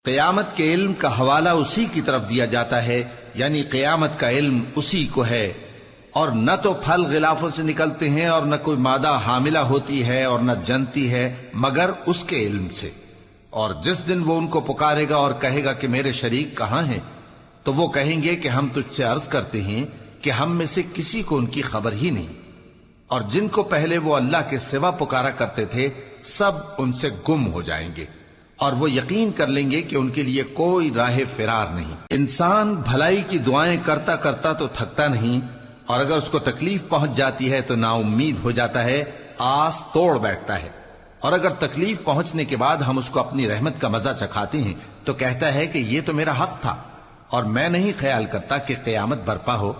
قیامت کے علم کا حوالہ اسی کی طرف دیا جاتا ہے، یعنی قیامت کا علم اسی کو ہے، اور نہ تو پھل غلافوں سے نکلتے ہیں اور نہ کوئی مادہ حاملہ ہوتی ہے اور نہ جنتی ہے مگر اس کے علم سے۔ اور جس دن وہ ان کو پکارے گا اور کہے گا کہ میرے شریک کہاں ہیں، تو وہ کہیں گے کہ ہم تجھ سے عرض کرتے ہیں کہ ہم میں سے کسی کو ان کی خبر ہی نہیں، اور جن کو پہلے وہ اللہ کے سوا پکارا کرتے تھے سب ان سے گم ہو جائیں گے، اور وہ یقین کر لیں گے کہ ان کے لیے کوئی راہ فرار نہیں۔ انسان بھلائی کی دعائیں کرتا کرتا تو تھکتا نہیں، اور اگر اس کو تکلیف پہنچ جاتی ہے تو نا امید ہو جاتا ہے، آس توڑ بیٹھتا ہے، اور اگر تکلیف پہنچنے کے بعد ہم اس کو اپنی رحمت کا مزہ چکھاتے ہیں تو کہتا ہے کہ یہ تو میرا حق تھا، اور میں نہیں خیال کرتا کہ قیامت برپا ہو۔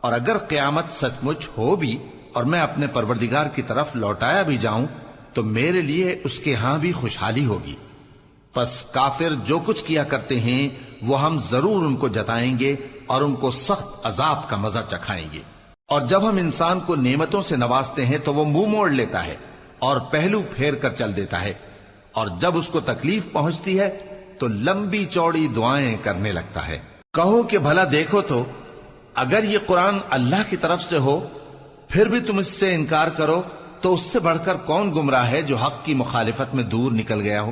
اور اگر قیامت سچ مچ ہو بھی اور میں اپنے پروردگار کی طرف لوٹایا بھی جاؤں تو میرے لیے اس کے ہاں بھی خوشحالی ہوگی۔ پس کافر جو کچھ کیا کرتے ہیں وہ ہم ضرور ان کو جتائیں گے اور ان کو سخت عذاب کا مزہ چکھائیں گے۔ اور جب ہم انسان کو نعمتوں سے نوازتے ہیں تو وہ منہ موڑ لیتا ہے اور پہلو پھیر کر چل دیتا ہے، اور جب اس کو تکلیف پہنچتی ہے تو لمبی چوڑی دعائیں کرنے لگتا ہے۔ کہو کہ بھلا دیکھو تو اگر یہ قرآن اللہ کی طرف سے ہو پھر بھی تم اس سے انکار کرو تو اس سے بڑھ کر کون گمراہ ہے جو حق کی مخالفت میں دور نکل گیا ہو۔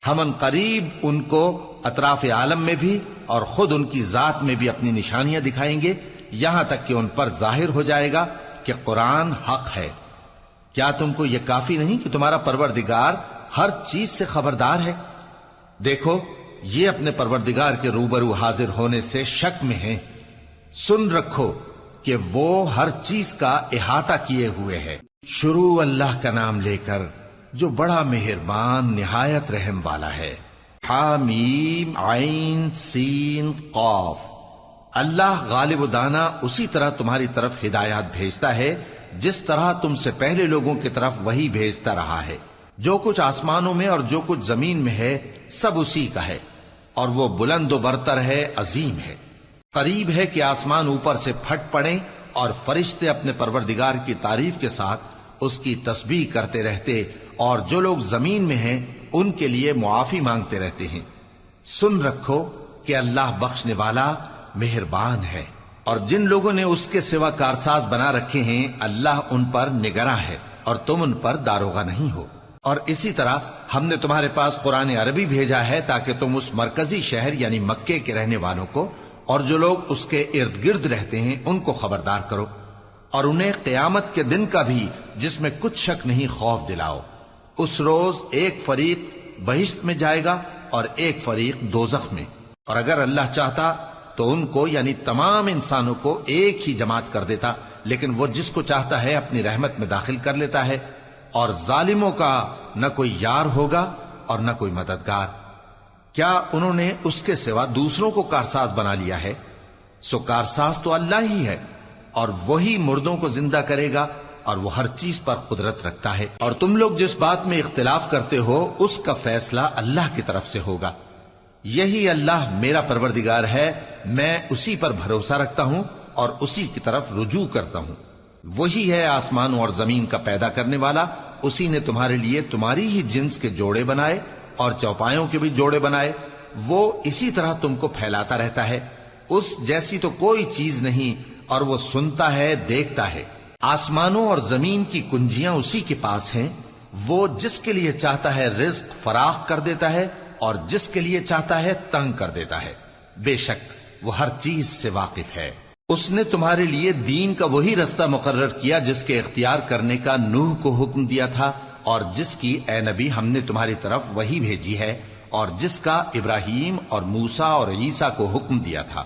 ہم ان قریب ان کو اطراف عالم میں بھی اور خود ان کی ذات میں بھی اپنی نشانیاں دکھائیں گے، یہاں تک کہ ان پر ظاہر ہو جائے گا کہ قرآن حق ہے۔ کیا تم کو یہ کافی نہیں کہ تمہارا پروردگار ہر چیز سے خبردار ہے؟ دیکھو یہ اپنے پروردگار کے روبرو حاضر ہونے سے شک میں ہیں۔ سن رکھو کہ وہ ہر چیز کا احاطہ کیے ہوئے ہے۔ شروع اللہ کا نام لے کر جو بڑا مہربان نہایت رحم والا ہے۔ حامیم عین سین قاف۔ اللہ غالب و دانا اسی طرح تمہاری طرف ہدایات بھیجتا ہے جس طرح تم سے پہلے لوگوں کی طرف وہی بھیجتا رہا ہے۔ جو کچھ آسمانوں میں اور جو کچھ زمین میں ہے سب اسی کا ہے، اور وہ بلند و برتر ہے، عظیم ہے۔ قریب ہے کہ آسمان اوپر سے پھٹ پڑیں اور فرشتے اپنے پروردگار کی تعریف کے ساتھ اس کی تسبیح کرتے رہتے، اور جو لوگ زمین میں ہیں ان کے لیے معافی مانگتے رہتے ہیں۔ سن رکھو کہ اللہ بخشنے والا مہربان ہے، اور جن لوگوں نے اس کے سوا کارساز بنا رکھے ہیں اللہ ان پر نگراں ہے اور تم ان پر داروغہ نہیں ہو۔ اور اسی طرح ہم نے تمہارے پاس قرآن عربی بھیجا ہے تاکہ تم اس مرکزی شہر یعنی مکے کے رہنے والوں کو اور جو لوگ اس کے ارد گرد رہتے ہیں ان کو خبردار کرو، اور انہیں قیامت کے دن کا بھی جس میں کچھ شک نہیں خوف دلاؤ۔ اس روز ایک فریق بہشت میں جائے گا اور ایک فریق دوزخ میں، اور اگر اللہ چاہتا تو ان کو یعنی تمام انسانوں کو ایک ہی جماعت کر دیتا، لیکن وہ جس کو چاہتا ہے اپنی رحمت میں داخل کر لیتا ہے، اور ظالموں کا نہ کوئی یار ہوگا اور نہ کوئی مددگار۔ کیا انہوں نے اس کے سوا دوسروں کو کارساز بنا لیا ہے؟ سو کارساز تو اللہ ہی ہے، اور وہی مردوں کو زندہ کرے گا، اور وہ ہر چیز پر قدرت رکھتا ہے۔ اور تم لوگ جس بات میں اختلاف کرتے ہو اس کا فیصلہ اللہ کی طرف سے ہوگا۔ یہی اللہ میرا پروردگار ہے، میں اسی پر بھروسہ رکھتا ہوں اور اسی کی طرف رجوع کرتا ہوں۔ وہی ہے آسمانوں اور زمین کا پیدا کرنے والا، اسی نے تمہارے لیے تمہاری ہی جنس کے جوڑے بنائے اور چوپایوں کے بھی جوڑے بنائے۔ وہ اسی طرح تم کو پھیلاتا رہتا ہے، اس جیسی تو کوئی چیز نہیں، اور وہ سنتا ہے، دیکھتا ہے۔ آسمانوں اور زمین کی کنجیاں اسی کے پاس ہیں، وہ جس کے لیے چاہتا ہے رزق فراخ کر دیتا ہے اور جس کے لیے چاہتا ہے تنگ کر دیتا ہے۔ بے شک وہ ہر چیز سے واقف ہے۔ اس نے تمہارے لیے دین کا وہی رستہ مقرر کیا جس کے اختیار کرنے کا نوح کو حکم دیا تھا، اور جس کی اے نبی ہم نے تمہاری طرف وہی بھیجی ہے، اور جس کا ابراہیم اور موسیٰ اور عیسیٰ کو حکم دیا تھا،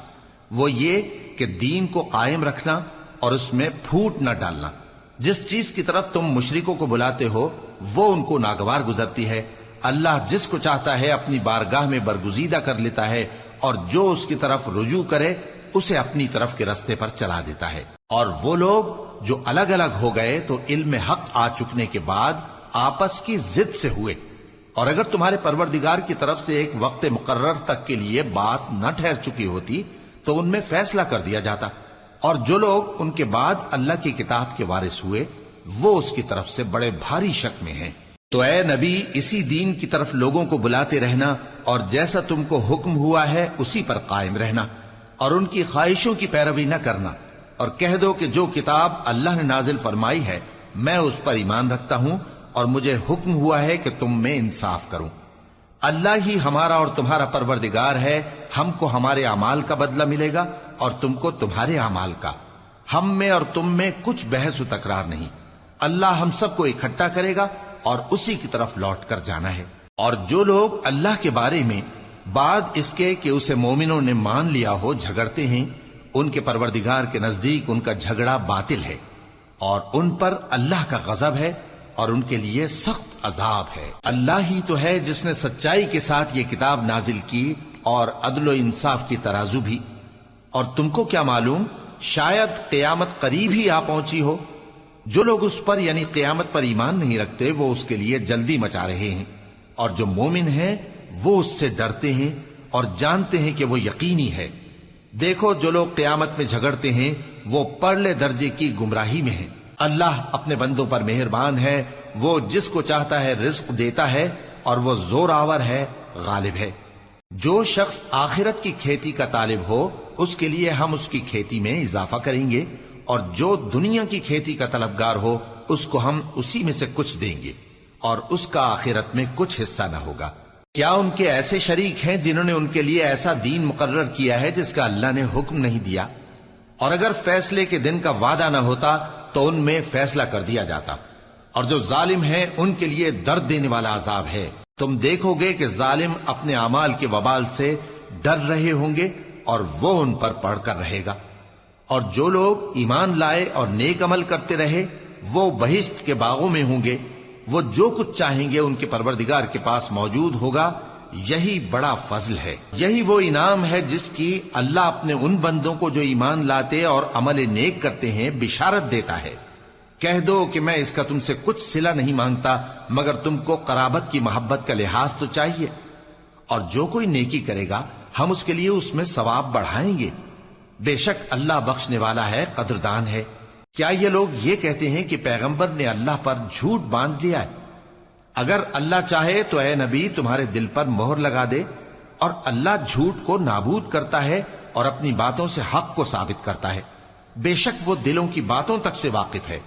وہ یہ کہ دین کو قائم رکھنا اور اس میں پھوٹ نہ ڈالنا۔ جس چیز کی طرف تم مشرکوں کو بلاتے ہو وہ ان کو ناگوار گزرتی ہے۔ اللہ جس کو چاہتا ہے اپنی بارگاہ میں برگزیدہ کر لیتا ہے، اور جو اس کی طرف رجوع کرے اسے اپنی طرف کے رستے پر چلا دیتا ہے۔ اور وہ لوگ جو الگ الگ ہو گئے تو علم حق آ چکنے کے بعد آپس کی ضد سے ہوئے، اور اگر تمہارے پروردگار کی طرف سے ایک وقت مقرر تک کے لیے بات نہ ٹھہر چکی ہوتی تو ان میں فیصلہ کر دیا جاتا، اور جو لوگ ان کے بعد اللہ کی کتاب کے وارث ہوئے وہ اس کی طرف سے بڑے بھاری شک میں ہیں۔ تو اے نبی اسی دین کی طرف لوگوں کو بلاتے رہنا اور جیسا تم کو حکم ہوا ہے اسی پر قائم رہنا اور ان کی خواہشوں کی پیروی نہ کرنا، اور کہہ دو کہ جو کتاب اللہ نے نازل فرمائی ہے میں اس پر ایمان رکھتا ہوں اور مجھے حکم ہوا ہے کہ تم میں انصاف کروں۔ اللہ ہی ہمارا اور تمہارا پروردگار ہے، ہم کو ہمارے اعمال کا بدلہ ملے گا اور تم کو تمہارے اعمال کا، ہم میں اور تم میں کچھ بحث و تکرار نہیں۔ اللہ ہم سب کو اکٹھا کرے گا اور اسی کی طرف لوٹ کر جانا ہے۔ اور جو لوگ اللہ کے بارے میں بعد اس کے کہ اسے مومنوں نے مان لیا ہو جھگڑتے ہیں، ان کے پروردگار کے نزدیک ان کا جھگڑا باطل ہے اور ان پر اللہ کا غضب ہے اور ان کے لیے سخت عذاب ہے۔ اللہ ہی تو ہے جس نے سچائی کے ساتھ یہ کتاب نازل کی اور عدل و انصاف کی ترازو بھی۔ اور تم کو کیا معلوم، شاید قیامت قریب ہی آ پہنچی ہو۔ جو لوگ اس پر یعنی قیامت پر ایمان نہیں رکھتے وہ اس کے لیے جلدی مچا رہے ہیں، اور جو مومن ہیں وہ اس سے ڈرتے ہیں اور جانتے ہیں کہ وہ یقینی ہے۔ دیکھو جو لوگ قیامت میں جھگڑتے ہیں وہ پرلے درجے کی گمراہی میں ہیں۔ اللہ اپنے بندوں پر مہربان ہے، وہ جس کو چاہتا ہے رزق دیتا ہے اور وہ زور آور ہے، غالب ہے۔ جو شخص آخرت کی کھیتی کا طالب ہو اس کے لیے ہم اس کی کھیتی میں اضافہ کریں گے، اور جو دنیا کی کھیتی کا طلبگار ہو اس کو ہم اسی میں سے کچھ دیں گے اور اس کا آخرت میں کچھ حصہ نہ ہوگا۔ کیا ان کے ایسے شریک ہیں جنہوں نے ان کے لیے ایسا دین مقرر کیا ہے جس کا اللہ نے حکم نہیں دیا؟ اور اگر فیصلے کے دن کا وعدہ نہ ہوتا تو ان میں فیصلہ کر دیا جاتا، اور جو ظالم ہیں ان کے لیے درد دینے والا عذاب ہے۔ تم دیکھو گے کہ ظالم اپنے اعمال کے وبال سے ڈر رہے ہوں گے اور وہ ان پر پڑھ کر رہے گا۔ اور جو لوگ ایمان لائے اور نیک عمل کرتے رہے وہ بہشت کے باغوں میں ہوں گے، وہ جو کچھ چاہیں گے ان کے پروردگار کے پاس موجود ہوگا۔ یہی بڑا فضل ہے، یہی وہ انعام ہے جس کی اللہ اپنے ان بندوں کو جو ایمان لاتے اور عمل نیک کرتے ہیں بشارت دیتا ہے۔ کہہ دو کہ میں اس کا تم سے کچھ صلہ نہیں مانگتا مگر تم کو قرابت کی محبت کا لحاظ تو چاہیے، اور جو کوئی نیکی کرے گا ہم اس کے لیے اس میں ثواب بڑھائیں گے۔ بے شک اللہ بخشنے والا ہے، قدردان ہے۔ کیا یہ لوگ یہ کہتے ہیں کہ پیغمبر نے اللہ پر جھوٹ باندھ لیا ہے؟ اگر اللہ چاہے تو اے نبی تمہارے دل پر مہر لگا دے، اور اللہ جھوٹ کو نابود کرتا ہے اور اپنی باتوں سے حق کو ثابت کرتا ہے۔ بے شک وہ دلوں کی باتوں تک سے واقف ہے،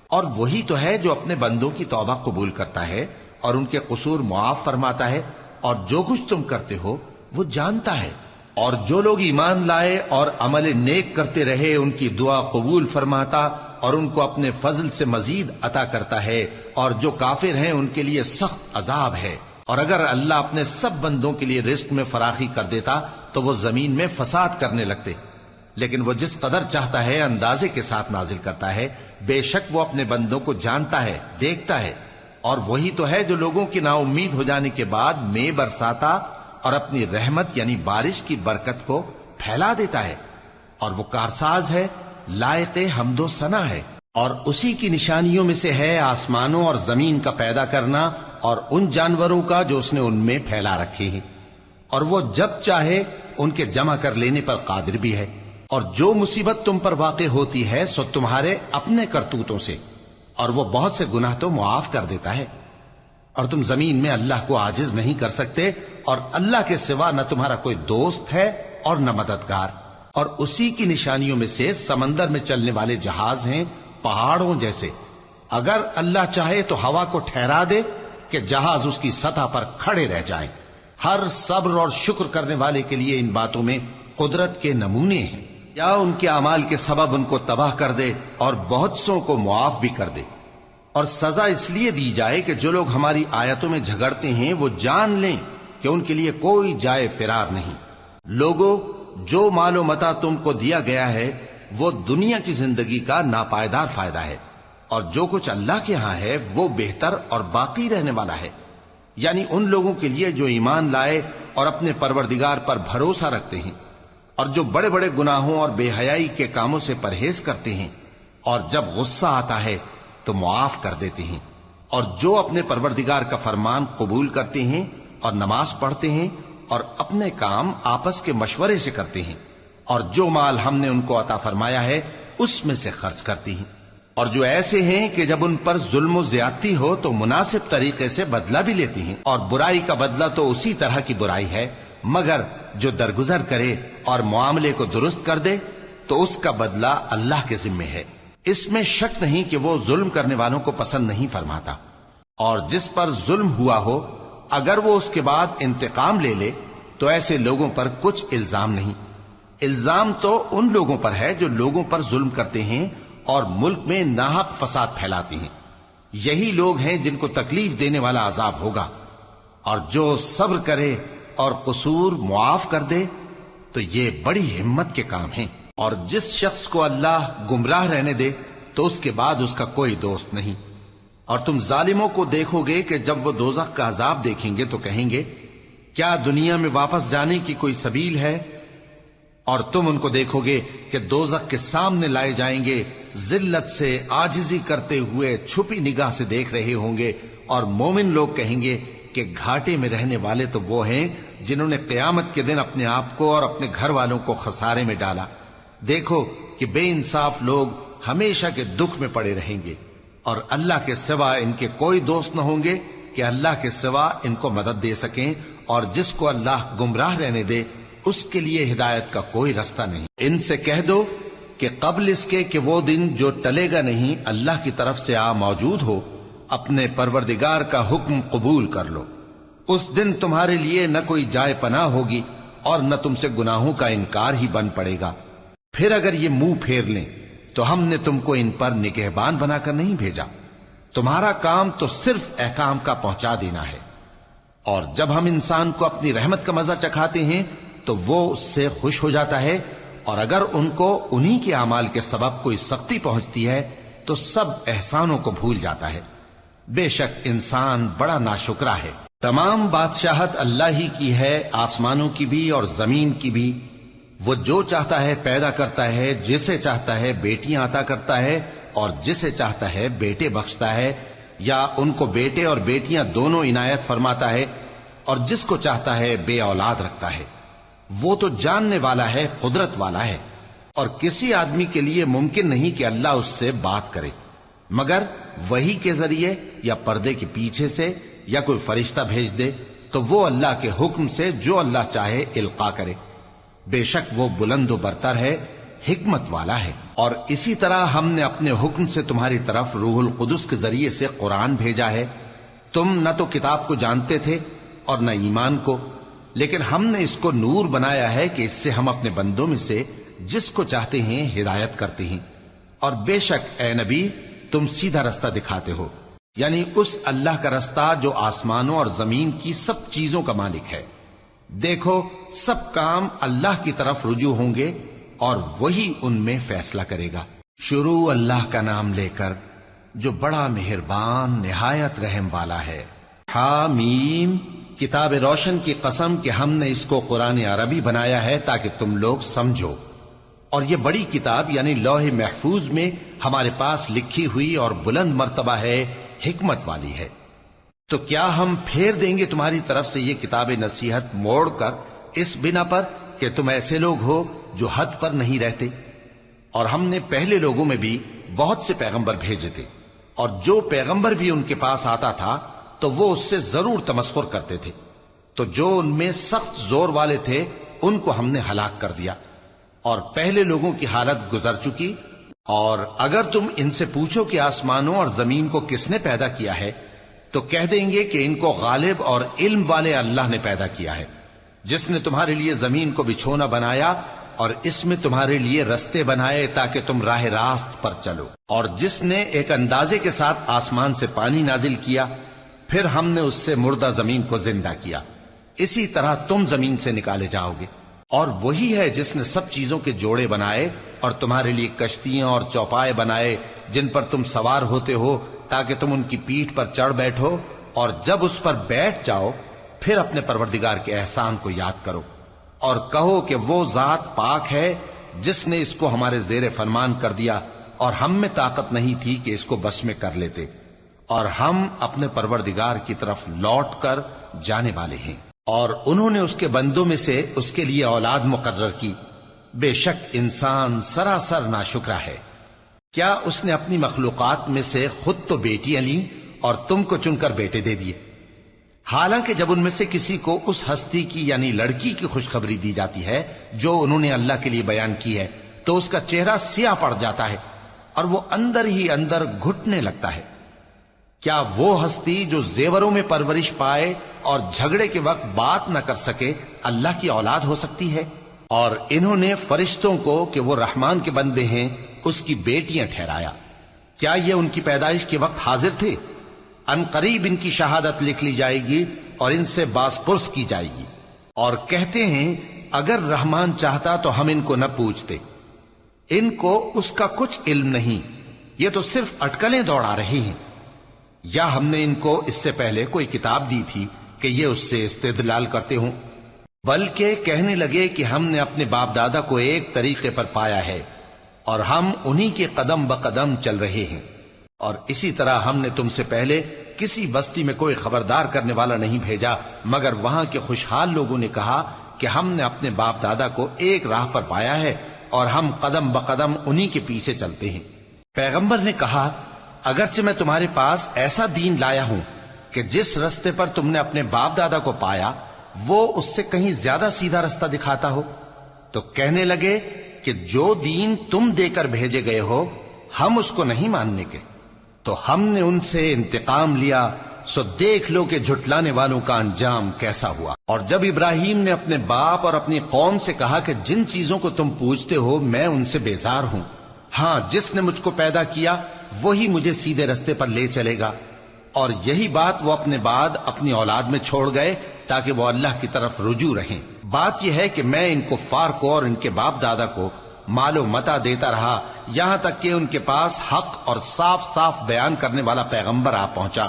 اور وہی تو ہے جو اپنے بندوں کی توبہ قبول کرتا ہے اور ان کے قصور معاف فرماتا ہے، اور جو کچھ تم کرتے ہو وہ جانتا ہے۔ اور جو لوگ ایمان لائے اور عمل نیک کرتے رہے ان کی دعا قبول فرماتا اور ان کو اپنے فضل سے مزید عطا کرتا ہے، اور جو کافر ہیں ان کے لیے سخت عذاب ہے۔ اور اگر اللہ اپنے سب بندوں کے لیے رزق میں فراخی کر دیتا تو وہ زمین میں فساد کرنے لگتے، لیکن وہ جس قدر چاہتا ہے اندازے کے ساتھ نازل کرتا ہے۔ بے شک وہ اپنے بندوں کو جانتا ہے، دیکھتا ہے، اور وہی تو ہے جو لوگوں کی نا امید ہو جانے کے بعد میں برساتا اور اپنی رحمت یعنی بارش کی برکت کو پھیلا دیتا ہے، اور وہ کارساز ہے، لائق حمد و ثنا ہے۔ اور اسی کی نشانیوں میں سے ہے آسمانوں اور زمین کا پیدا کرنا اور ان جانوروں کا جو اس نے ان میں پھیلا رکھے ہیں، اور وہ جب چاہے ان کے جمع کر لینے پر قادر بھی ہے۔ اور جو مصیبت تم پر واقع ہوتی ہے سو تمہارے اپنے کرتوتوں سے، اور وہ بہت سے گناہ تو معاف کر دیتا ہے۔ اور تم زمین میں اللہ کو عاجز نہیں کر سکتے، اور اللہ کے سوا نہ تمہارا کوئی دوست ہے اور نہ مددگار۔ اور اسی کی نشانیوں میں سے سمندر میں چلنے والے جہاز ہیں پہاڑوں جیسے۔ اگر اللہ چاہے تو ہوا کو ٹھہرا دے کہ جہاز اس کی سطح پر کھڑے رہ جائیں۔ ہر صبر اور شکر کرنے والے کے لیے ان باتوں میں قدرت کے نمونے ہیں۔ یا ان کے اعمال کے سبب ان کو تباہ کر دے اور بہت سو کو معاف بھی کر دے۔ اور سزا اس لیے دی جائے کہ جو لوگ ہماری آیتوں میں جھگڑتے ہیں وہ جان لیں کہ ان کے لیے کوئی جائے فرار نہیں۔ لوگوں، جو مال و متاع تم کو دیا گیا ہے وہ دنیا کی زندگی کا ناپائیدار فائدہ ہے، اور جو کچھ اللہ کے ہاں ہے وہ بہتر اور باقی رہنے والا ہے، یعنی ان لوگوں کے لیے جو ایمان لائے اور اپنے پروردگار پر بھروسہ رکھتے ہیں، اور جو بڑے بڑے گناہوں اور بے حیائی کے کاموں سے پرہیز کرتے ہیں، اور جب غصہ آتا ہے تو معاف کر دیتے ہیں، اور جو اپنے پروردگار کا فرمان قبول کرتے ہیں اور نماز پڑھتے ہیں اور اپنے کام آپس کے مشورے سے کرتے ہیں، اور جو مال ہم نے ان کو عطا فرمایا ہے اس میں سے خرچ کرتے ہیں۔ اور جو ایسے ہیں کہ جب ان پر ظلم و زیادتی ہو تو مناسب طریقے سے بدلہ بھی لیتی ہیں، اور برائی کا بدلہ تو اسی طرح کی برائی ہے، مگر جو درگزر کرے اور معاملے کو درست کر دے تو اس کا بدلہ اللہ کے ذمے ہے۔ اس میں شک نہیں کہ وہ ظلم کرنے والوں کو پسند نہیں فرماتا، اور جس پر ظلم ہوا ہو اگر وہ اس کے بعد انتقام لے لے تو ایسے لوگوں پر کچھ الزام نہیں۔ الزام تو ان لوگوں پر ہے جو لوگوں پر ظلم کرتے ہیں اور ملک میں ناحق فساد پھیلاتے ہیں، یہی لوگ ہیں جن کو تکلیف دینے والا عذاب ہوگا۔ اور جو صبر کرے اور قصور معاف کر دے تو یہ بڑی ہمت کے کام ہیں۔ اور جس شخص کو اللہ گمراہ رہنے دے تو اس کے بعد اس کا کوئی دوست نہیں۔ اور تم ظالموں کو دیکھو گے کہ جب وہ دوزخ کا عذاب دیکھیں گے تو کہیں گے کیا دنیا میں واپس جانے کی کوئی سبیل ہے؟ اور تم ان کو دیکھو گے کہ دوزخ کے سامنے لائے جائیں گے، ذلت سے عاجزی کرتے ہوئے چھپی نگاہ سے دیکھ رہے ہوں گے، اور مومن لوگ کہیں گے کہ گھاٹے میں رہنے والے تو وہ ہیں جنہوں نے قیامت کے دن اپنے آپ کو اور اپنے گھر والوں کو خسارے میں ڈالا۔ دیکھو کہ بے انصاف لوگ ہمیشہ کے دکھ میں پڑے رہیں گے، اور اللہ کے سوا ان کے کوئی دوست نہ ہوں گے کہ اللہ کے سوا ان کو مدد دے سکیں، اور جس کو اللہ گمراہ رہنے دے اس کے لیے ہدایت کا کوئی رستہ نہیں۔ ان سے کہہ دو کہ قبل اس کے کہ وہ دن جو ٹلے گا نہیں اللہ کی طرف سے آ موجود ہو، اپنے پروردگار کا حکم قبول کر لو۔ اس دن تمہارے لیے نہ کوئی جائے پناہ ہوگی اور نہ تم سے گناہوں کا انکار ہی بن پڑے گا۔ پھر اگر یہ منہ پھیر لیں تو ہم نے تم کو ان پر نگہبان بنا کر نہیں بھیجا، تمہارا کام تو صرف احکام کا پہنچا دینا ہے۔ اور جب ہم انسان کو اپنی رحمت کا مزہ چکھاتے ہیں تو وہ اس سے خوش ہو جاتا ہے، اور اگر ان کو انہی کے اعمال کے سبب کوئی سختی پہنچتی ہے تو سب احسانوں کو بھول جاتا ہے۔ بے شک انسان بڑا ناشکرا ہے۔ تمام بادشاہت اللہ ہی کی ہے، آسمانوں کی بھی اور زمین کی بھی۔ وہ جو چاہتا ہے پیدا کرتا ہے، جسے چاہتا ہے بیٹیاں عطا کرتا ہے اور جسے چاہتا ہے بیٹے بخشتا ہے، یا ان کو بیٹے اور بیٹیاں دونوں عنایت فرماتا ہے، اور جس کو چاہتا ہے بے اولاد رکھتا ہے۔ وہ تو جاننے والا ہے، قدرت والا ہے، اور کسی آدمی کے لیے ممکن نہیں کہ اللہ اس سے بات کرے مگر وحی کے ذریعے یا پردے کے پیچھے سے، یا کوئی فرشتہ بھیج دے تو وہ اللہ کے حکم سے جو اللہ چاہے القا کرے۔ بے شک وہ بلند و برتر ہے، حکمت والا ہے۔ اور اسی طرح ہم نے اپنے حکم سے تمہاری طرف روح القدس کے ذریعے سے قرآن بھیجا ہے۔ تم نہ تو کتاب کو جانتے تھے اور نہ ایمان کو، لیکن ہم نے اس کو نور بنایا ہے کہ اس سے ہم اپنے بندوں میں سے جس کو چاہتے ہیں ہدایت کرتے ہیں۔ اور بے شک اے نبی تم سیدھا رستہ دکھاتے ہو، یعنی اس اللہ کا رستہ جو آسمانوں اور زمین کی سب چیزوں کا مالک ہے۔ دیکھو سب کام اللہ کی طرف رجوع ہوں گے اور وہی ان میں فیصلہ کرے گا۔ شروع اللہ کا نام لے کر جو بڑا مہربان نہایت رحم والا ہے۔ حامیم، کتاب روشن کی قسم کہ ہم نے اس کو قرآن عربی بنایا ہے تاکہ تم لوگ سمجھو، اور یہ بڑی کتاب یعنی لوح محفوظ میں ہمارے پاس لکھی ہوئی اور بلند مرتبہ ہے، حکمت والی ہے۔ تو کیا ہم پھیر دیں گے تمہاری طرف سے یہ کتاب نصیحت موڑ کر اس بنا پر کہ تم ایسے لوگ ہو جو حد پر نہیں رہتے؟ اور ہم نے پہلے لوگوں میں بھی بہت سے پیغمبر بھیجے تھے، اور جو پیغمبر بھی ان کے پاس آتا تھا تو وہ اس سے ضرور تمسخر کرتے تھے، تو جو ان میں سخت زور والے تھے ان کو ہم نے ہلاک کر دیا، اور پہلے لوگوں کی حالت گزر چکی۔ اور اگر تم ان سے پوچھو کہ آسمانوں اور زمین کو کس نے پیدا کیا ہے تو کہہ دیں گے کہ ان کو غالب اور علم والے اللہ نے پیدا کیا ہے، جس نے تمہارے لیے زمین کو بچھونا بنایا اور اس میں تمہارے لیے رستے بنائے تاکہ تم راہ راست پر چلو، اور جس نے ایک اندازے کے ساتھ آسمان سے پانی نازل کیا، پھر ہم نے اس سے مردہ زمین کو زندہ کیا، اسی طرح تم زمین سے نکالے جاؤ گے۔ اور وہی ہے جس نے سب چیزوں کے جوڑے بنائے اور تمہارے لیے کشتیاں اور چوپائے بنائے جن پر تم سوار ہوتے ہو تاکہ تم ان کی پیٹھ پر چڑھ بیٹھو، اور جب اس پر بیٹھ جاؤ پھر اپنے پروردگار کے احسان کو یاد کرو اور کہو کہ وہ ذات پاک ہے جس نے اس کو ہمارے زیر فرمان کر دیا اور ہم میں طاقت نہیں تھی کہ اس کو بس میں کر لیتے، اور ہم اپنے پروردگار کی طرف لوٹ کر جانے والے ہیں۔ اور انہوں نے اس کے بندوں میں سے اس کے لیے اولاد مقرر کی، بے شک انسان سراسر ناشکرا ہے۔ کیا اس نے اپنی مخلوقات میں سے خود تو بیٹیاں لیں اور تم کو چن کر بیٹے دے دیے؟ حالانکہ جب ان میں سے کسی کو اس ہستی کی یعنی لڑکی کی خوشخبری دی جاتی ہے جو انہوں نے اللہ کے لیے بیان کی ہے تو اس کا چہرہ سیاہ پڑ جاتا ہے اور وہ اندر ہی اندر گھٹنے لگتا ہے۔ کیا وہ ہستی جو زیوروں میں پرورش پائے اور جھگڑے کے وقت بات نہ کر سکے اللہ کی اولاد ہو سکتی ہے؟ اور انہوں نے فرشتوں کو کہ وہ رحمان کے بندے ہیں اس کی بیٹیاں ٹھہرایا۔ کیا یہ ان کی پیدائش کے وقت حاضر تھے؟ ان قریب ان کی شہادت لکھ لی جائے گی اور ان سے باز پرس کی جائے گی۔ اور کہتے ہیں اگر رحمان چاہتا تو ہم ان کو نہ پوچھتے، ان کو اس کا کچھ علم نہیں، یہ تو صرف اٹکلیں دوڑا رہے ہیں۔ یا ہم نے ان کو اس سے پہلے کوئی کتاب دی تھی کہ یہ اس سے استدلال کرتے ہوں؟ بلکہ کہنے لگے کہ ہم نے اپنے باپ دادا کو ایک طریقے پر پایا ہے اور ہم انہی کے قدم بقدم چل رہے ہیں، اور اسی طرح ہم نے تم سے پہلے کسی بستی میں کوئی خبردار کرنے والا نہیں بھیجا مگر وہاں کے خوشحال لوگوں نے کہا کہ ہم نے اپنے باپ دادا کو ایک راہ پر پایا ہے اور ہم قدم بقدم انہی کے پیچھے چلتے ہیں۔ پیغمبر نے کہا اگرچہ میں تمہارے پاس ایسا دین لایا ہوں کہ جس رستے پر تم نے اپنے باپ دادا کو پایا وہ اس سے کہیں زیادہ سیدھا رستہ دکھاتا ہو، تو کہنے لگے کہ جو دین تم دے کر بھیجے گئے ہو ہم اس کو نہیں ماننے کے، تو ہم نے ان سے انتقام لیا، سو دیکھ لو کہ جھٹلانے والوں کا انجام کیسا ہوا۔ اور جب ابراہیم نے اپنے باپ اور اپنی قوم سے کہا کہ جن چیزوں کو تم پوجتے ہو میں ان سے بیزار ہوں، ہاں جس نے مجھ کو پیدا کیا وہی مجھے سیدھے رستے پر لے چلے گا، اور یہی بات وہ اپنے بعد اپنی اولاد میں چھوڑ گئے تاکہ وہ اللہ کی طرف رجوع رہیں۔ بات یہ ہے کہ میں ان کفار کو اور ان کے باپ دادا کو مال و متاع دیتا رہا یہاں تک کہ ان کے پاس حق اور صاف صاف بیان کرنے والا پیغمبر آ پہنچا،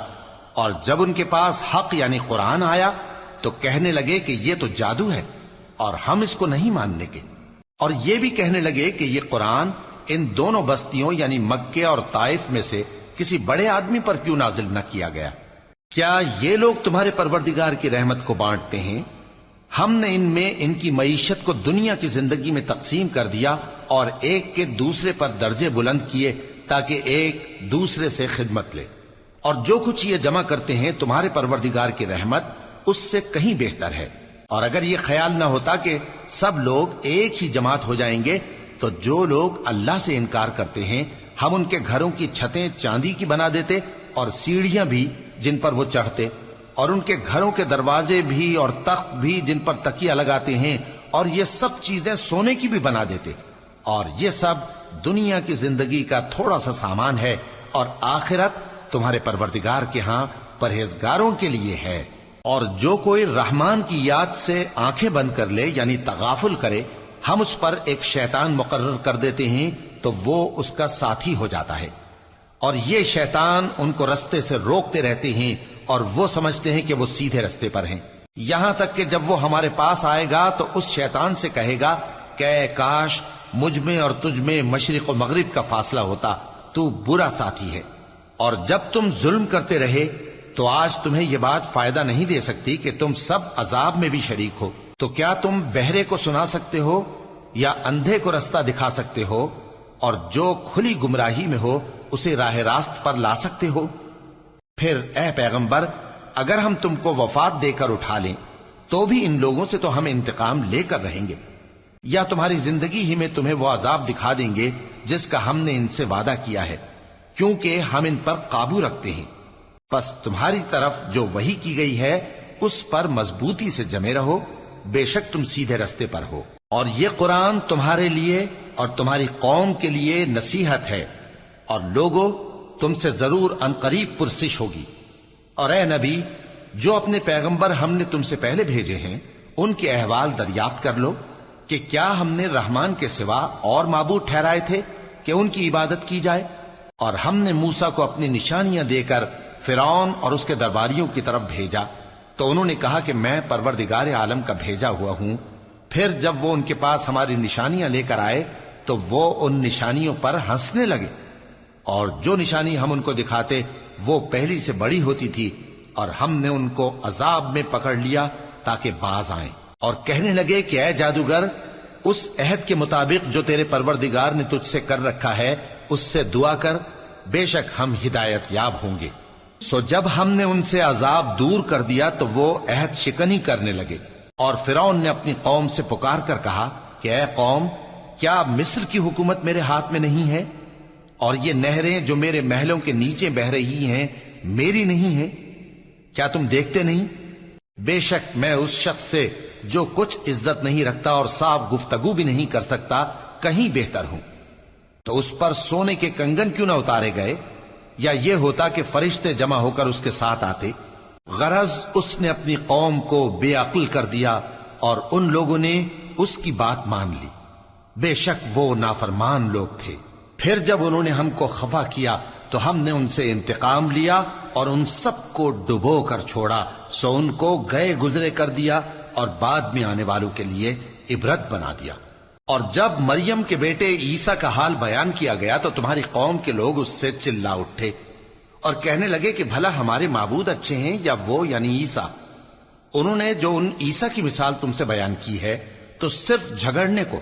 اور جب ان کے پاس حق یعنی قرآن آیا تو کہنے لگے کہ یہ تو جادو ہے اور ہم اس کو نہیں ماننے کے، اور یہ بھی کہنے لگے کہ یہ قرآن ان دونوں بستیوں یعنی مکے اور طائف میں سے کسی بڑے آدمی پر کیوں نازل نہ کیا گیا؟ کیا یہ لوگ تمہارے پروردگار کی رحمت کو بانٹتے ہیں؟ ہم نے ان میں ان کی معیشت کو دنیا کی زندگی میں تقسیم کر دیا اور ایک کے دوسرے پر درجے بلند کیے تاکہ ایک دوسرے سے خدمت لے، اور جو کچھ یہ جمع کرتے ہیں تمہارے پروردگار کی رحمت اس سے کہیں بہتر ہے۔ اور اگر یہ خیال نہ ہوتا کہ سب لوگ ایک ہی جماعت ہو جائیں گے تو جو لوگ اللہ سے انکار کرتے ہیں ہم ان کے گھروں کی چھتیں چاندی کی بنا دیتے اور سیڑھیاں بھی جن پر وہ چڑھتے، اور ان کے گھروں کے دروازے بھی اور تخت بھی جن پر تکیہ لگاتے ہیں، اور یہ سب چیزیں سونے کی بھی بنا دیتے، اور یہ سب دنیا کی زندگی کا تھوڑا سا سامان ہے، اور آخرت تمہارے پروردگار کے ہاں پرہیزگاروں کے لیے ہے۔ اور جو کوئی رحمان کی یاد سے آنکھیں بند کر لے یعنی تغافل کرے ہم اس پر ایک شیطان مقرر کر دیتے ہیں تو وہ اس کا ساتھی ہو جاتا ہے، اور یہ شیطان ان کو رستے سے روکتے رہتے ہیں اور وہ سمجھتے ہیں کہ وہ سیدھے رستے پر ہیں، یہاں تک کہ جب وہ ہمارے پاس آئے گا تو اس شیطان سے کہے گا کہ اے کاش مجھ میں اور تجھ میں مشرق و مغرب کا فاصلہ ہوتا، تو برا ساتھی ہے۔ اور جب تم ظلم کرتے رہے تو آج تمہیں یہ بات فائدہ نہیں دے سکتی کہ تم سب عذاب میں بھی شریک ہو، تو کیا تم بہرے کو سنا سکتے ہو یا اندھے کو رستہ دکھا سکتے ہو، اور جو کھلی گمراہی میں ہو اسے راہ راست پر لا سکتے ہو؟ پھر اے پیغمبر اگر ہم تم کو وفات دے کر اٹھا لیں تو بھی ان لوگوں سے تو ہم انتقام لے کر رہیں گے، یا تمہاری زندگی ہی میں تمہیں وہ عذاب دکھا دیں گے جس کا ہم نے ان سے وعدہ کیا ہے، کیونکہ ہم ان پر قابو رکھتے ہیں۔ پس تمہاری طرف جو وحی کی گئی ہے اس پر مضبوطی سے جمے رہو، بے شک تم سیدھے رستے پر ہو، اور یہ قرآن تمہارے لیے اور تمہاری قوم کے لیے نصیحت ہے، اور لوگوں تم سے ضرور عنقریب پرسش ہوگی۔ اور اے نبی جو اپنے پیغمبر ہم نے تم سے پہلے بھیجے ہیں ان کے احوال دریافت کر لو کہ کیا ہم نے رحمان کے سوا اور معبود ٹھہرائے تھے کہ ان کی عبادت کی جائے؟ اور ہم نے موسیٰ کو اپنی نشانیاں دے کر فرعون اور اس کے درباریوں کی طرف بھیجا تو انہوں نے کہا کہ میں پروردگار عالم کا بھیجا ہوا ہوں۔ پھر جب وہ ان کے پاس ہماری نشانیاں لے کر آئے تو وہ ان نشانیوں پر ہنسنے لگے، اور جو نشانی ہم ان کو دکھاتے وہ پہلی سے بڑی ہوتی تھی، اور ہم نے ان کو عذاب میں پکڑ لیا تاکہ باز آئیں، اور کہنے لگے کہ اے جادوگر اس عہد کے مطابق جو تیرے پروردگار نے تجھ سے کر رکھا ہے اس سے دعا کر، بے شک ہم ہدایت یاب ہوں گے۔ سو جب ہم نے ان سے عذاب دور کر دیا تو وہ عہد شکنی کرنے لگے، اور فرعون نے اپنی قوم سے پکار کر کہا کہ اے قوم، کیا مصر کی حکومت میرے ہاتھ میں نہیں ہے؟ اور یہ نہریں جو میرے محلوں کے نیچے بہ رہی ہیں میری نہیں ہیں؟ کیا تم دیکھتے نہیں؟ بے شک میں اس شخص سے جو کچھ عزت نہیں رکھتا اور صاف گفتگو بھی نہیں کر سکتا کہیں بہتر ہوں۔ تو اس پر سونے کے کنگن کیوں نہ اتارے گئے، یا یہ ہوتا کہ فرشتے جمع ہو کر اس کے ساتھ آتے؟ غرض اس نے اپنی قوم کو بے عقل کر دیا اور ان لوگوں نے اس کی بات مان لی۔ بے شک وہ نافرمان لوگ تھے۔ پھر جب انہوں نے ہم کو خفا کیا تو ہم نے ان سے انتقام لیا اور ان سب کو ڈبو کر چھوڑا، سو ان کو گئے گزرے کر دیا اور بعد میں آنے والوں کے لیے عبرت بنا دیا۔ اور جب مریم کے بیٹے عیسیٰ کا حال بیان کیا گیا تو تمہاری قوم کے لوگ اس سے چلا اٹھے اور کہنے لگے کہ بھلا ہمارے معبود اچھے ہیں یا وہ یعنی عیسیٰ؟ انہوں نے جو ان عیسیٰ کی مثال تم سے بیان کی ہے تو صرف جھگڑنے کو۔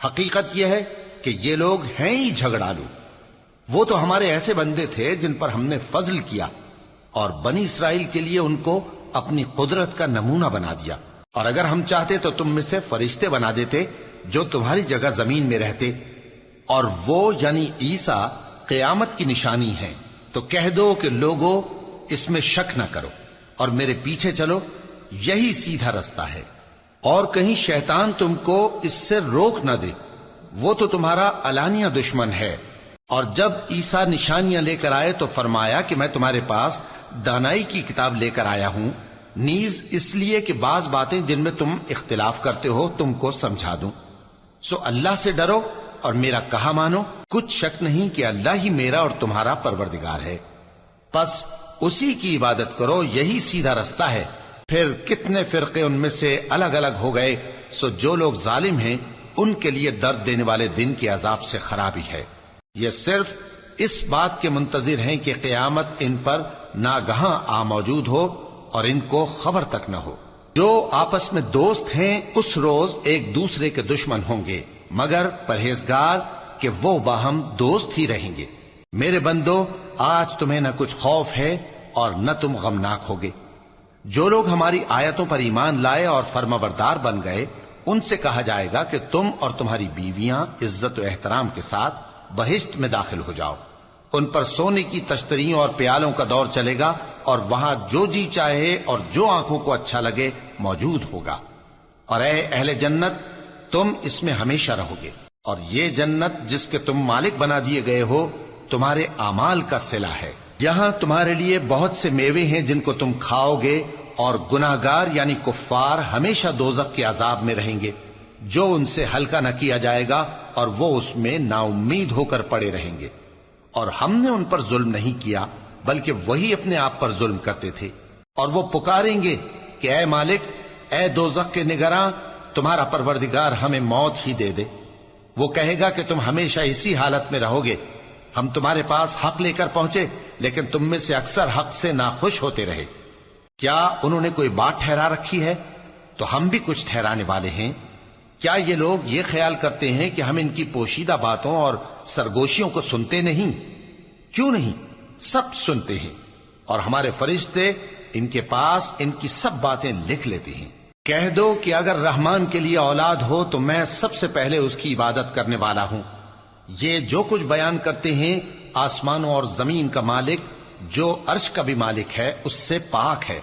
حقیقت یہ ہے کہ یہ لوگ ہیں ہی جھگڑالو۔ وہ تو ہمارے ایسے بندے تھے جن پر ہم نے فضل کیا، اور بنی اسرائیل کے لیے ان کو اپنی قدرت کا نمونہ بنا دیا۔ اور اگر ہم چاہتے تو تم میں سے فرشتے بنا دیتے جو تمہاری جگہ زمین میں رہتے، اور وہ یعنی عیسیٰ قیامت کی نشانی ہے۔ تو کہہ دو کہ لوگوں اس میں شک نہ کرو اور میرے پیچھے چلو، یہی سیدھا رستہ ہے، اور کہیں شیطان تم کو اس سے روک نہ دے، وہ تو تمہارا علانیہ دشمن ہے۔ اور جب عیسیٰ نشانیاں لے کر آئے تو فرمایا کہ میں تمہارے پاس دانائی کی کتاب لے کر آیا ہوں، نیز اس لیے کہ بعض باتیں جن میں تم اختلاف کرتے ہو تم کو سمجھا دوں۔ سو اللہ سے ڈرو اور میرا کہا مانو، کچھ شک نہیں کہ اللہ ہی میرا اور تمہارا پروردگار ہے، پس اسی کی عبادت کرو، یہی سیدھا رستہ ہے۔ پھر کتنے فرقے ان میں سے الگ الگ ہو گئے، سو جو لوگ ظالم ہیں ان کے لیے درد دینے والے دن کے عذاب سے خرابی ہے۔ یہ صرف اس بات کے منتظر ہیں کہ قیامت ان پر ناگہاں آ موجود ہو اور ان کو خبر تک نہ ہو۔ جو آپس میں دوست ہیں اس روز ایک دوسرے کے دشمن ہوں گے، مگر پرہیزگار کہ وہ باہم دوست ہی رہیں گے۔ میرے بندو، آج تمہیں نہ کچھ خوف ہے اور نہ تم غمناک ہوگے۔ جو لوگ ہماری آیتوں پر ایمان لائے اور فرمانبردار بن گئے، ان سے کہا جائے گا کہ تم اور تمہاری بیویاں عزت و احترام کے ساتھ بہشت میں داخل ہو جاؤ۔ ان پر سونے کی تشتریوں اور پیالوں کا دور چلے گا، اور وہاں جو جی چاہے اور جو آنکھوں کو اچھا لگے موجود ہوگا۔ اور اے اہل جنت، تم اس میں ہمیشہ رہو گے، اور یہ جنت جس کے تم مالک بنا دیے گئے ہو تمہارے اعمال کا صلہ ہے۔ یہاں تمہارے لیے بہت سے میوے ہیں جن کو تم کھاؤ گے، اور گناہگار یعنی کفار ہمیشہ دوزخ کے عذاب میں رہیں گے، جو ان سے ہلکا نہ کیا جائے گا، اور وہ اس میں نا امید ہو کر پڑے رہیں گے۔ اور ہم نے ان پر ظلم نہیں کیا بلکہ وہی اپنے آپ پر ظلم کرتے تھے۔ اور وہ پکاریں گے کہ اے مالک، اے دوزخ کے نگراں، تمہارا پروردگار ہمیں موت ہی دے دے۔ وہ کہے گا کہ تم ہمیشہ اسی حالت میں رہو گے، ہم تمہارے پاس حق لے کر پہنچے لیکن تم میں سے اکثر حق سے ناخوش ہوتے رہے۔ کیا انہوں نے کوئی بات ٹھہرا رکھی ہے؟ تو ہم بھی کچھ ٹھہرانے والے ہیں۔ کیا یہ لوگ یہ خیال کرتے ہیں کہ ہم ان کی پوشیدہ باتوں اور سرگوشیوں کو سنتے نہیں؟ کیوں نہیں، سب سنتے ہیں، اور ہمارے فرشتے ان کے پاس ان کی سب باتیں لکھ لیتے ہیں۔ کہہ دو کہ اگر رحمان کے لیے اولاد ہو تو میں سب سے پہلے اس کی عبادت کرنے والا ہوں۔ یہ جو کچھ بیان کرتے ہیں آسمانوں اور زمین کا مالک جو عرش کا بھی مالک ہے اس سے پاک ہے،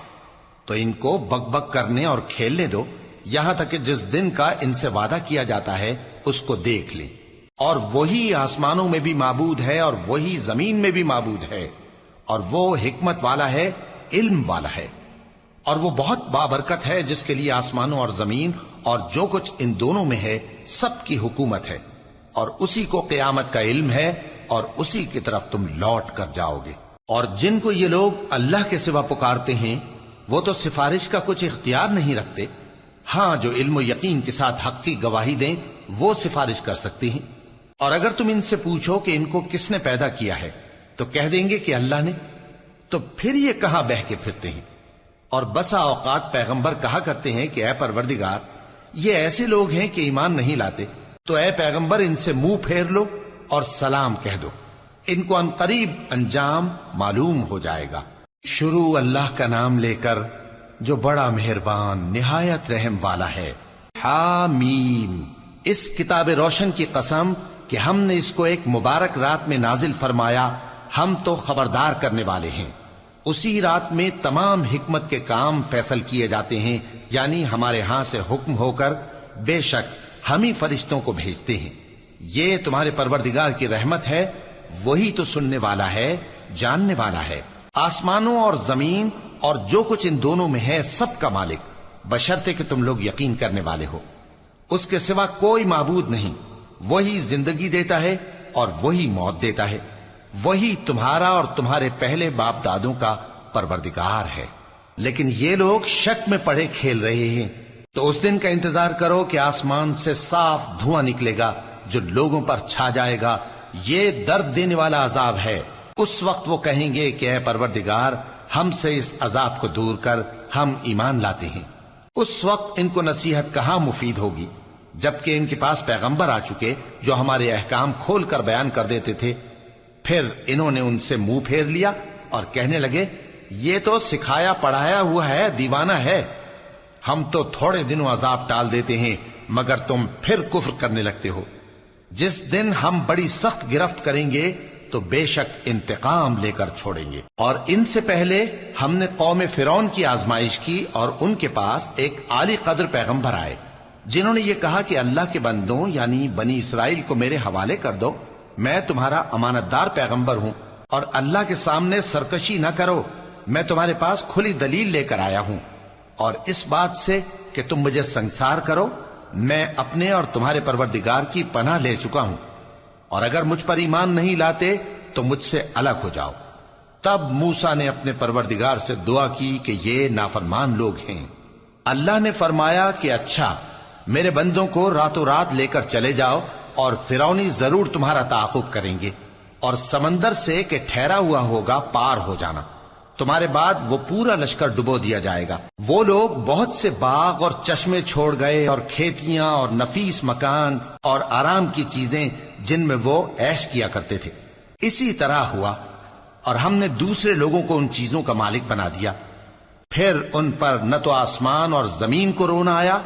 تو ان کو بک بک کرنے اور کھیلنے دو، یہاں تک کہ جس دن کا ان سے وعدہ کیا جاتا ہے اس کو دیکھ لیں۔ اور وہی آسمانوں میں بھی معبود ہے اور وہی زمین میں بھی معبود ہے، اور وہ حکمت والا ہے، علم والا ہے، اور وہ بہت بابرکت ہے جس کے لیے آسمانوں اور زمین اور جو کچھ ان دونوں میں ہے سب کی حکومت ہے، اور اسی کو قیامت کا علم ہے، اور اسی کی طرف تم لوٹ کر جاؤ گے۔ اور جن کو یہ لوگ اللہ کے سوا پکارتے ہیں وہ تو سفارش کا کچھ اختیار نہیں رکھتے، ہاں جو علم و یقین کے ساتھ حق کی گواہی دیں وہ سفارش کر سکتے ہیں۔ اور اگر تم ان سے پوچھو کہ ان کو کس نے پیدا کیا ہے تو کہہ دیں گے کہ اللہ نے، تو پھر یہ کہاں بہہ کے پھرتے ہیں۔ اور بسا اوقات پیغمبر کہا کرتے ہیں کہ اے پروردگار، یہ ایسے لوگ ہیں کہ ایمان نہیں لاتے، تو اے پیغمبر ان سے منہ پھیر لو اور سلام کہہ دو، ان کو عنقریب انجام معلوم ہو جائے گا۔ شروع اللہ کا نام لے کر جو بڑا مہربان نہایت رحم والا ہے۔ حامیم، اس کتاب روشن کی قسم کہ ہم نے اس کو ایک مبارک رات میں نازل فرمایا، ہم تو خبردار کرنے والے ہیں۔ اسی رات میں تمام حکمت کے کام فیصل کیے جاتے ہیں، یعنی ہمارے ہاں سے حکم ہو کر بے شک ہم ہی فرشتوں کو بھیجتے ہیں۔ یہ تمہارے پروردگار کی رحمت ہے، وہی تو سننے والا ہے، جاننے والا ہے۔ آسمانوں اور زمین اور جو کچھ ان دونوں میں ہے سب کا مالک، بشرطے کہ تم لوگ یقین کرنے والے ہو۔ اس کے سوا کوئی معبود نہیں، وہی زندگی دیتا ہے اور وہی موت دیتا ہے، وہی تمہارا اور تمہارے پہلے باپ دادوں کا پروردگار ہے۔ لیکن یہ لوگ شک میں پڑے کھیل رہے ہیں۔ تو اس دن کا انتظار کرو کہ آسمان سے صاف دھواں نکلے گا جو لوگوں پر چھا جائے گا، یہ درد دینے والا عذاب ہے۔ اس وقت وہ کہیں گے کہ اے پروردگار، ہم سے اس عذاب کو دور کر، ہم ایمان لاتے ہیں۔ اس وقت ان کو نصیحت کہاں مفید ہوگی، جبکہ ان کے پاس پیغمبر آ چکے جو ہمارے احکام کھول کر بیان کر دیتے تھے۔ پھر انہوں نے ان سے منہ پھیر لیا اور کہنے لگے، یہ تو سکھایا پڑھایا ہوا ہے، دیوانہ ہے، ہم تو تھوڑے دنوں عذاب ٹال دیتے ہیں مگر تم پھر کفر کرنے لگتے ہو۔ جس دن ہم بڑی سخت گرفت کریں گے تو بے شک انتقام لے کر چھوڑیں گے۔ اور ان سے پہلے ہم نے قوم فرعون کی آزمائش کی اور ان کے پاس ایک عالی قدر پیغمبر آئے جنہوں نے یہ کہا کہ اللہ کے بندوں یعنی بنی اسرائیل کو میرے حوالے کر دو، میں تمہارا امانت دار پیغمبر ہوں، اور اللہ کے سامنے سرکشی نہ کرو، میں تمہارے پاس کھلی دلیل لے کر آیا ہوں، اور اس بات سے کہ تم مجھے سنسار کرو میں اپنے اور تمہارے پروردگار کی پناہ لے چکا ہوں، اور اگر مجھ پر ایمان نہیں لاتے تو مجھ سے الگ ہو جاؤ۔ تب موسیٰ نے اپنے پروردگار سے دعا کی کہ یہ نافرمان لوگ ہیں۔ اللہ نے فرمایا کہ اچھا، میرے بندوں کو راتوں رات لے کر چلے جاؤ، اور فرعونی ضرور تمہارا تعاقب کریں گے، اور سمندر سے کہ ٹھہرا ہوا ہوگا پار ہو جانا، تمہارے بعد وہ پورا لشکر ڈبو دیا جائے گا۔ وہ لوگ بہت سے باغ اور چشمے چھوڑ گئے اور کھیتیاں اور نفیس مکان اور آرام کی چیزیں جن میں وہ عیش کیا کرتے تھے۔ اسی طرح ہوا، اور ہم نے دوسرے لوگوں کو ان چیزوں کا مالک بنا دیا۔ پھر ان پر نہ تو آسمان اور زمین کو رونا آیا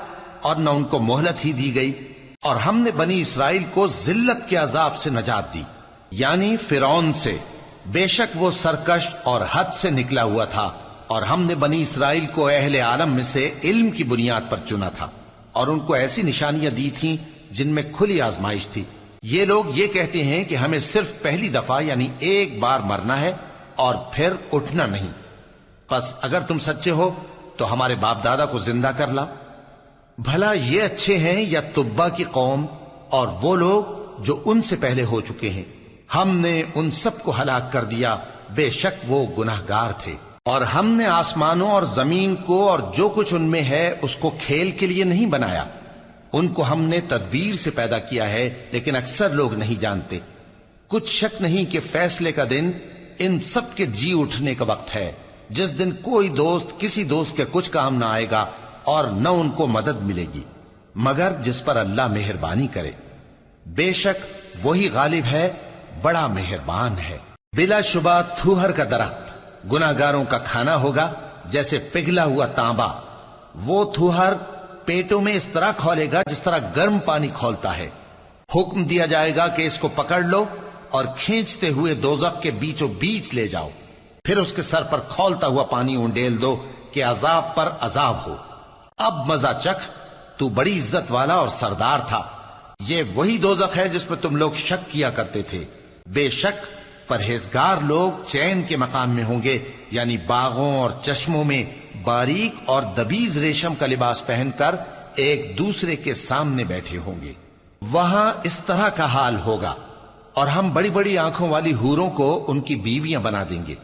اور نہ ان کو مہلت ہی دی گئی، اور ہم نے بنی اسرائیل کو ذلت کے عذاب سے نجات دی، یعنی فرعون سے، بے شک وہ سرکش اور حد سے نکلا ہوا تھا، اور ہم نے بنی اسرائیل کو اہل عالم میں سے علم کی بنیاد پر چنا تھا، اور ان کو ایسی نشانیاں دی تھیں جن میں کھلی آزمائش تھی۔ یہ لوگ یہ کہتے ہیں کہ ہمیں صرف پہلی دفعہ یعنی ایک بار مرنا ہے اور پھر اٹھنا نہیں، پس اگر تم سچے ہو تو ہمارے باپ دادا کو زندہ کر لا۔ بھلا یہ اچھے ہیں یا تبا کی قوم اور وہ لوگ جو ان سے پہلے ہو چکے ہیں؟ ہم نے ان سب کو ہلاک کر دیا، بے شک وہ گناہگار تھے۔ اور ہم نے آسمانوں اور زمین کو اور جو کچھ ان میں ہے اس کو کھیل کے لیے نہیں بنایا، ان کو ہم نے تدبیر سے پیدا کیا ہے، لیکن اکثر لوگ نہیں جانتے۔ کچھ شک نہیں کہ فیصلے کا دن ان سب کے جی اٹھنے کا وقت ہے، جس دن کوئی دوست کسی دوست کے کچھ کام نہ آئے گا اور نہ ان کو مدد ملے گی مگر جس پر اللہ مہربانی کرے۔ بے شک وہی غالب ہے، بڑا مہربان ہے۔ بلا شبہ تھوہر کا درخت گناہگاروں کا کھانا ہوگا، جیسے پگھلا ہوا تانبا۔ وہ تھوہر پیٹوں میں اس طرح کھولے گا جس طرح گرم پانی کھولتا ہے۔ حکم دیا جائے گا کہ اس کو پکڑ لو اور کھینچتے ہوئے دوزخ کے بیچوں بیچ لے جاؤ، پھر اس کے سر پر کھولتا ہوا پانی اونڈیل دو کہ عذاب پر عذاب ہو۔ اب مزہ چکھ، تو بڑی عزت والا اور سردار تھا۔ یہ وہی دوزخ ہے جس میں تم لوگ شک کیا کرتے تھے۔ بے شک پرہیزگار لوگ چین کے مقام میں ہوں گے، یعنی باغوں اور چشموں میں باریک اور دبیز ریشم کا لباس پہن کر ایک دوسرے کے سامنے بیٹھے ہوں گے۔ وہاں اس طرح کا حال ہوگا، اور ہم بڑی بڑی آنکھوں والی حوروں کو ان کی بیویاں بنا دیں گے۔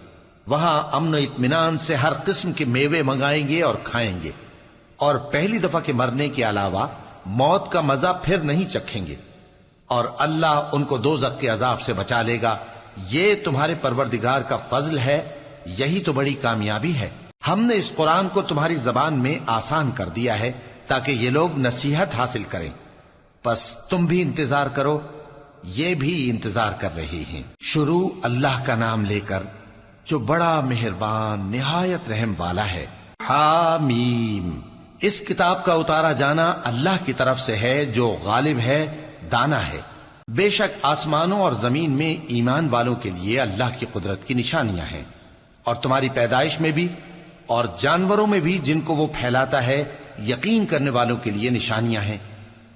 وہاں امن و اطمینان سے ہر قسم کے میوے منگائیں گے اور کھائیں گے، اور پہلی دفعہ کے مرنے کے علاوہ موت کا مزہ پھر نہیں چکھیں گے، اور اللہ ان کو دوزخ کے عذاب سے بچا لے گا۔ یہ تمہارے پروردگار کا فضل ہے، یہی تو بڑی کامیابی ہے۔ ہم نے اس قرآن کو تمہاری زبان میں آسان کر دیا ہے تاکہ یہ لوگ نصیحت حاصل کریں، پس تم بھی انتظار کرو یہ بھی انتظار کر رہے ہیں۔ شروع اللہ کا نام لے کر جو بڑا مہربان نہایت رحم والا ہے۔ حامیم، اس کتاب کا اتارا جانا اللہ کی طرف سے ہے جو غالب ہے، دانا ہے۔ بے شک آسمانوں اور زمین میں ایمان والوں کے لیے اللہ کی قدرت کی نشانیاں ہیں، اور تمہاری پیدائش میں بھی اور جانوروں میں بھی جن کو وہ پھیلاتا ہے یقین کرنے والوں کے لیے نشانیاں ہیں،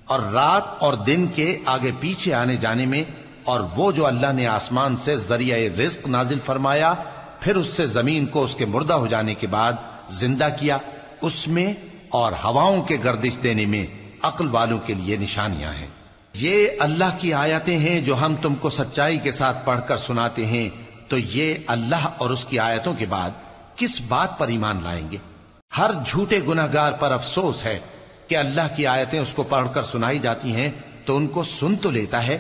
اور رات اور دن کے آگے پیچھے آنے جانے میں، اور وہ جو اللہ نے آسمان سے ذریعہ رزق نازل فرمایا پھر اس سے زمین کو اس کے مردہ ہو جانے کے بعد زندہ کیا، اس میں اور ہواؤں کے گردش دینے میں عقل والوں کے لیے نشانیاں ہیں۔ یہ اللہ کی آیتیں ہیں جو ہم تم کو سچائی کے ساتھ پڑھ کر سناتے ہیں، تو یہ اللہ اور اس کی آیتوں کے بعد کس بات پر ایمان لائیں گے؟ ہر جھوٹے گناہگار پر افسوس ہے کہ اللہ کی آیتیں اس کو پڑھ کر سنائی جاتی ہیں تو ان کو سن تو لیتا ہے،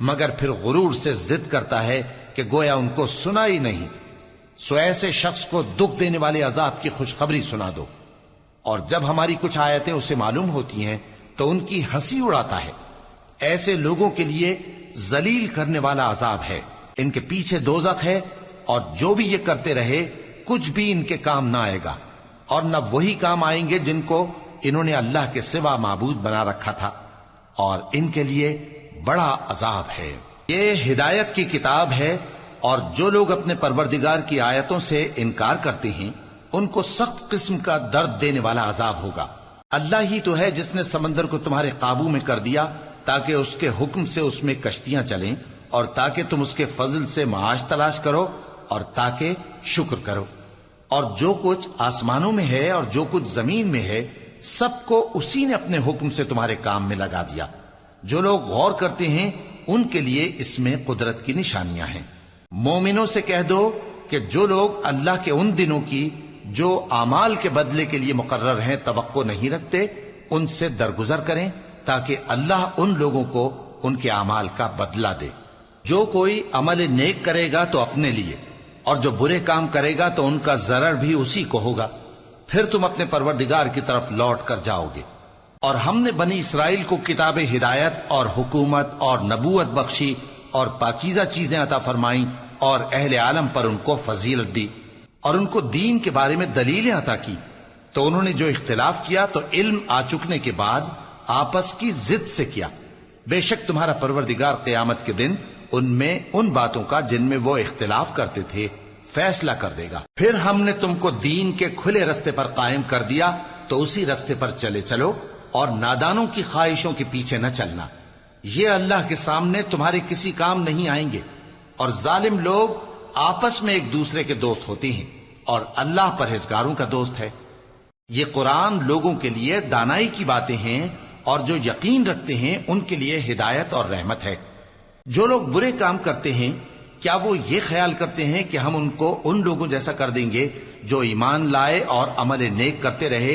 مگر پھر غرور سے ضد کرتا ہے کہ گویا ان کو سنا ہی نہیں۔ سو ایسے شخص کو دکھ دینے والے عذاب کی خوشخبری سنا دو، اور جب ہماری کچھ آیتیں اسے معلوم ہوتی ہیں تو ان کی ہنسی اڑاتا ہے۔ ایسے لوگوں کے لیے ذلیل کرنے والا عذاب ہے، ان کے پیچھے دوزخ ہے، اور جو بھی یہ کرتے رہے کچھ بھی ان کے کام نہ آئے گا، اور نہ وہی کام آئیں گے جن کو انہوں نے اللہ کے سوا معبود بنا رکھا تھا، اور ان کے لیے بڑا عذاب ہے۔ یہ ہدایت کی کتاب ہے، اور جو لوگ اپنے پروردگار کی آیتوں سے انکار کرتے ہیں ان کو سخت قسم کا درد دینے والا عذاب ہوگا۔ اللہ ہی تو ہے جس نے سمندر کو تمہارے قابو میں کر دیا تاکہ اس کے حکم سے اس میں کشتیاں چلیں، اور تاکہ تم اس کے فضل سے معاش تلاش کرو، اور تاکہ شکر کرو۔ اور جو کچھ آسمانوں میں ہے اور جو کچھ زمین میں ہے سب کو اسی نے اپنے حکم سے تمہارے کام میں لگا دیا۔ جو لوگ غور کرتے ہیں ان کے لیے اس میں قدرت کی نشانیاں ہیں۔ مومنوں سے کہہ دو کہ جو لوگ اللہ کے ان دنوں کی جو اعمال کے بدلے کے لیے مقرر ہیں توقع نہیں رکھتے، ان سے درگزر کریں تاکہ اللہ ان لوگوں کو ان کے اعمال کا بدلہ دے۔ جو کوئی عمل نیک کرے گا تو اپنے لیے، اور جو برے کام کرے گا تو ان کا ضرر بھی اسی کو ہوگا، پھر تم اپنے پروردگار کی طرف لوٹ کر جاؤ گے۔ اور ہم نے بنی اسرائیل کو کتاب ہدایت اور حکومت اور نبوت بخشی اور پاکیزہ چیزیں عطا فرمائیں، اور اہل عالم پر ان کو فضیلت دی، اور ان کو دین کے بارے میں دلیلیں عطا کی، تو انہوں نے جو اختلاف کیا تو علم آ چکنے کے بعد آپس کی ضد سے کیا۔ بے شک تمہارا پروردگار قیامت کے دن ان میں ان باتوں کا جن میں وہ اختلاف کرتے تھے فیصلہ کر دے گا۔ پھر ہم نے تم کو دین کے کھلے رستے پر قائم کر دیا تو اسی رستے پر چلے چلو، اور نادانوں کی خواہشوں کے پیچھے نہ چلنا، یہ اللہ کے سامنے تمہارے کسی کام نہیں آئیں گے۔ اور ظالم لوگ آپس میں ایک دوسرے کے دوست ہوتے ہیں، اور اللہ پرہیزگاروں کا دوست ہے۔ یہ قرآن لوگوں کے لیے دانائی کی باتیں ہیں، اور جو یقین رکھتے ہیں ان کے لیے ہدایت اور رحمت ہے۔ جو لوگ برے کام کرتے ہیں کیا وہ یہ خیال کرتے ہیں کہ ہم ان کو ان لوگوں جیسا کر دیں گے جو ایمان لائے اور عمل نیک کرتے رہے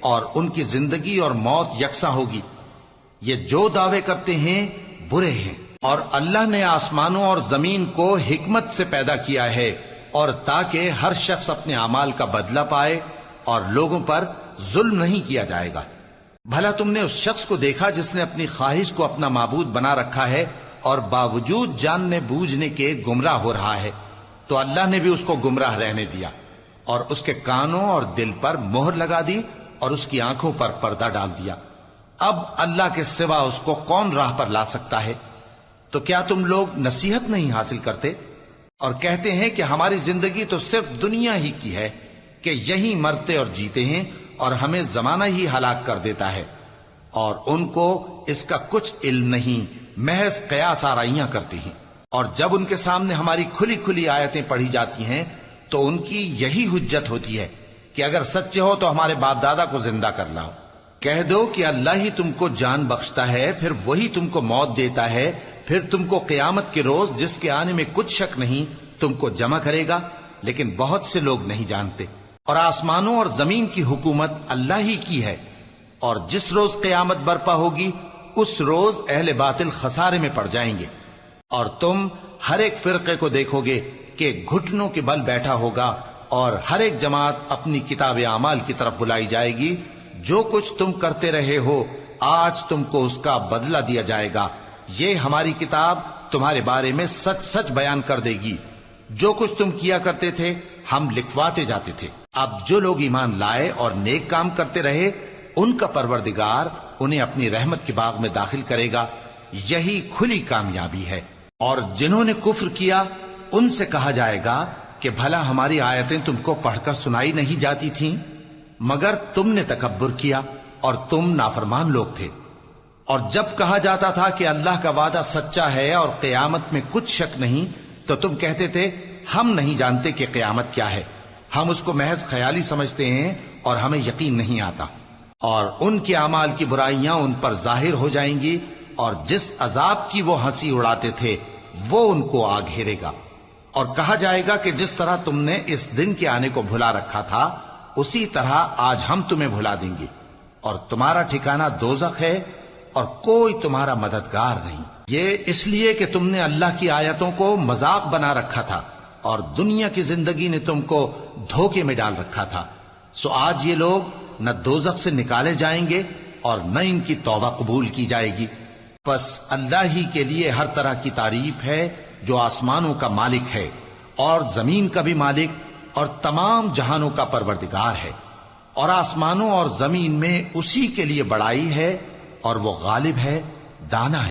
اور ان کی زندگی اور موت یکساں ہوگی؟ یہ جو دعوے کرتے ہیں برے ہیں۔ اور اللہ نے آسمانوں اور زمین کو حکمت سے پیدا کیا ہے، اور تاکہ ہر شخص اپنے اعمال کا بدلہ پائے، اور لوگوں پر ظلم نہیں کیا جائے گا۔ بھلا تم نے اس شخص کو دیکھا جس نے اپنی خواہش کو اپنا معبود بنا رکھا ہے اور باوجود جاننے بوجھنے کے گمراہ ہو رہا ہے؟ تو اللہ نے بھی اس کو گمراہ رہنے دیا، اور اس کے کانوں اور دل پر مہر لگا دی، اور اس کی آنکھوں پر پردہ ڈال دیا۔ اب اللہ کے سوا اس کو کون راہ پر لا سکتا ہے؟ تو کیا تم لوگ نصیحت نہیں حاصل کرتے اور کہتے ہیں کہ ہماری زندگی تو صرف دنیا ہی کی ہے، کہ یہی مرتے اور جیتے ہیں، اور ہمیں زمانہ ہی ہلاک کر دیتا ہے، اور ان کو اس کا کچھ علم نہیں، محض قیاس آرائیاں کرتے ہیں۔ اور جب ان کے سامنے ہماری کھلی کھلی آیتیں پڑھی جاتی ہیں تو ان کی یہی حجت ہوتی ہے کہ اگر سچے ہو تو ہمارے باپ دادا کو زندہ کر لاؤ۔ کہہ دو کہ اللہ ہی تم کو جان بخشتا ہے، پھر وہی تم کو موت دیتا ہے، پھر تم کو قیامت کے روز جس کے آنے میں کچھ شک نہیں تم کو جمع کرے گا، لیکن بہت سے لوگ نہیں جانتے۔ اور آسمانوں اور زمین کی حکومت اللہ ہی کی ہے، اور جس روز قیامت برپا ہوگی اس روز اہل باطل خسارے میں پڑ جائیں گے۔ اور تم ہر ایک فرقے کو دیکھو گے کہ گھٹنوں کے بل بیٹھا ہوگا، اور ہر ایک جماعت اپنی کتاب اعمال کی طرف بلائی جائے گی۔ جو کچھ تم کرتے رہے ہو آج تم کو اس کا بدلہ دیا جائے گا، یہ ہماری کتاب تمہارے بارے میں سچ سچ بیان کر دے گی. جو کچھ تم کیا کرتے تھے ہم لکھواتے جاتے تھے. اب جو لوگ ایمان لائے اور نیک کام کرتے رہے ان کا پروردگار انہیں اپنی رحمت کے باغ میں داخل کرے گا. یہی کھلی کامیابی ہے. اور جنہوں نے کفر کیا ان سے کہا جائے گا کہ بھلا ہماری آیتیں تم کو پڑھ کر سنائی نہیں جاتی تھیں؟ مگر تم نے تکبر کیا اور تم نافرمان لوگ تھے. اور جب کہا جاتا تھا کہ اللہ کا وعدہ سچا ہے اور قیامت میں کچھ شک نہیں تو تم کہتے تھے ہم نہیں جانتے کہ قیامت کیا ہے، ہم اس کو محض خیالی سمجھتے ہیں اور ہمیں یقین نہیں آتا. اور ان کے اعمال کی برائیاں ان پر ظاہر ہو جائیں گی اور جس عذاب کی وہ ہنسی اڑاتے تھے وہ ان کو آ گھیرے گا. اور کہا جائے گا کہ جس طرح تم نے اس دن کے آنے کو بھلا رکھا تھا اسی طرح آج ہم تمہیں بھلا دیں گے، اور تمہارا ٹھکانہ دوزخ ہے اور کوئی تمہارا مددگار نہیں. یہ اس لیے کہ تم نے اللہ کی آیتوں کو مذاق بنا رکھا تھا اور دنیا کی زندگی نے تم کو دھوکے میں ڈال رکھا تھا. سو آج یہ لوگ نہ دوزخ سے نکالے جائیں گے اور نہ ان کی توبہ قبول کی جائے گی. پس اللہ ہی کے لیے ہر طرح کی تعریف ہے جو آسمانوں کا مالک ہے اور زمین کا بھی مالک اور تمام جہانوں کا پروردگار ہے. اور آسمانوں اور زمین میں اسی کے لیے بڑائی ہے اور وہ غالب ہے، دانا ہے.